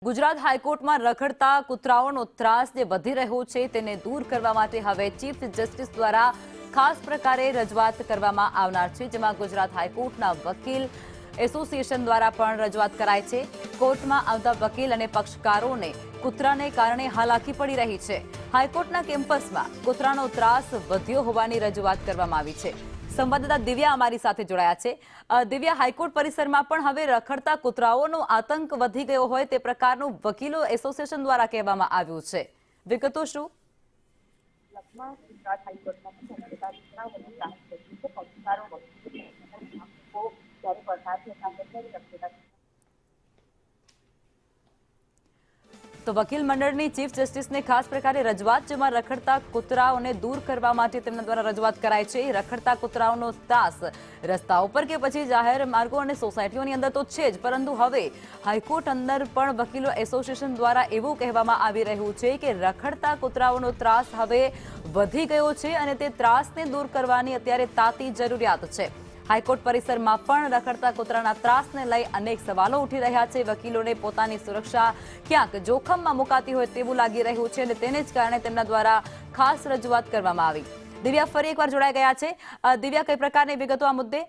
ગુજરાત હાઈકોર્ટમાં રખડતા કૂતરાઓનો ત્રાસ જે વધી રહ્યો છે તેને દૂર કરવા માટે હવે ચીફ જસ્ટિસ દ્વારા ખાસ પ્રકારે રજૂઆત કરવામાં આવનાર છે, જેમાં ગુજરાત હાઈકોર્ટના વકીલ એસોસિએશન દ્વારા પણ રજૂઆત કરાઈ છે। કોર્ટમાં આવતા વકીલ અને પક્ષકારોને કૂતરાને કારણે હાલાકી પડી રહી છે। હાઈકોર્ટના કેમ્પસમાં કૂતરાનો ત્રાસ વધ્યો હોવાની રજૂઆત કરવામાં આવી છે। સંવાદદાતા દિવ્યા અમારી સાથે જોડાયા છે। દિવ્યા, હાઈકોર્ટ પરિસરમાં પણ હવે રખડતા કૂતરાઓનો આતંક વધી ગયો હોય તે પ્રકારનું વકીલો એસોસિએશન દ્વારા કહેવામાં આવ્યું છે, વિગતો શું? તો વકીલ મંડળની ચીફ જસ્ટિસને ખાસ પ્રકારે રજૂઆત, જેમાં રખડતા કૂતરાઓને દૂર કરવા માટે તેમના દ્વારા રજૂઆત કરાઈ છે। રખડતા કૂતરાઓનો ત્રાસ રસ્તાઓ પર કે પછી જાહેર માર્ગો અને સોસાયટીઓની અંદર તો છે જ, પરંતુ હવે હાઈકોર્ટ અંદર પણ વકીલો એસોસિએશન દ્વારા એવું કહેવામાં આવી રહ્યું છે કે રખડતા કૂતરાઓનો ત્રાસ હવે વધી ગયો છે અને તે ત્રાસને દૂર કરવાની અત્યારે તાતી જરૂરિયાત છે। હાઈકોર્ટ પરિસરમાં પણ રખડતા કૂતરાના ત્રાસને લઈ અનેક સવાલો ઉઠી રહ્યા છે। વકીલોને પોતાની સુરક્ષા ક્યાંક જોખમમાં મુકાતી હોય તેવું લાગી રહ્યું છે અને તેને જ કારણે તેમના દ્વારા ખાસ રજૂઆત કરવામાં આવી। દિવ્યા ફરી એકવાર જોડાઈ ગયા છે। દિવ્યા, કઈ પ્રકારની વિગતો આ મુદ્દે?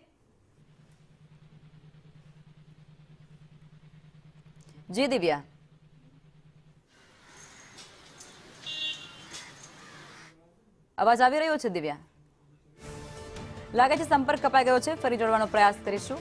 જી દિવ્યા, અવાજ આવી રહ્યો છે? દિવ્યા, લાગે છે સંપર્ક કપાઈ ગયો છે, ફરી જોડવાનો પ્રયાસ કરીશું।